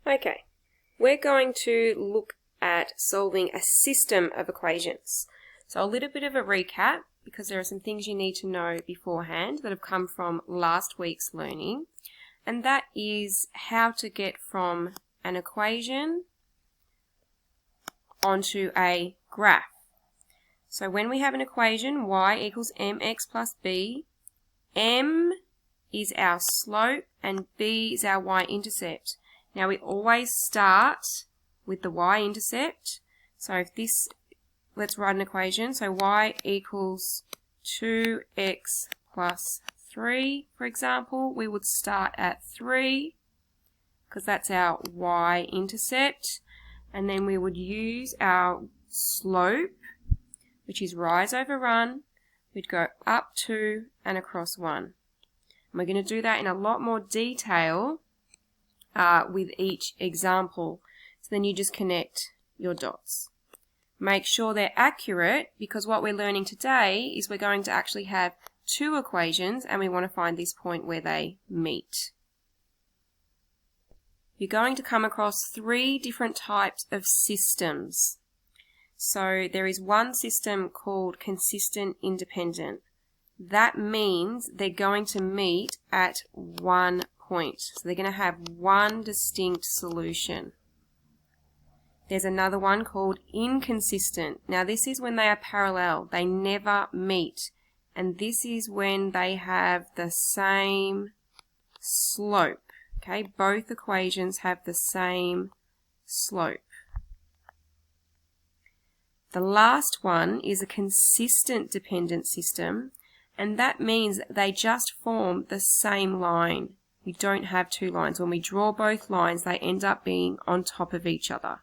Okay, we're going to look at solving a system of equations. So a little bit of a recap, because there are some things you need to know beforehand that have come from last week's learning, and that is how to get from an equation onto a graph. So when we have an equation, y equals mx plus b, m is our slope and b is our y-intercept. Now we always start with the y-intercept. So if this, let's write an equation. So y equals 2x plus 3, for example. We would start at 3 because that's our y-intercept. And then we would use our slope, which is rise over run. We'd go up 2 and across 1. And we're going to do that in a lot more detail with each example. So then you just connect your dots. Make sure they're accurate, because what we're learning today is we're going to actually have two equations and we want to find this point where they meet. You're going to come across three different types of systems. So there is one system called consistent independent. That means they're going to meet at one point. So they're going to have one distinct solution. There's another one called inconsistent. Now this is when they are parallel. They never meet. And this is when they have the same slope. Okay, both equations have the same slope. The last one is a consistent dependent system, and that means that they just form the same line. We don't have two lines. When we draw both lines, they end up being on top of each other.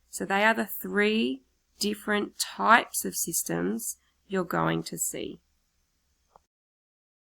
So they are the three different types of systems you're going to see.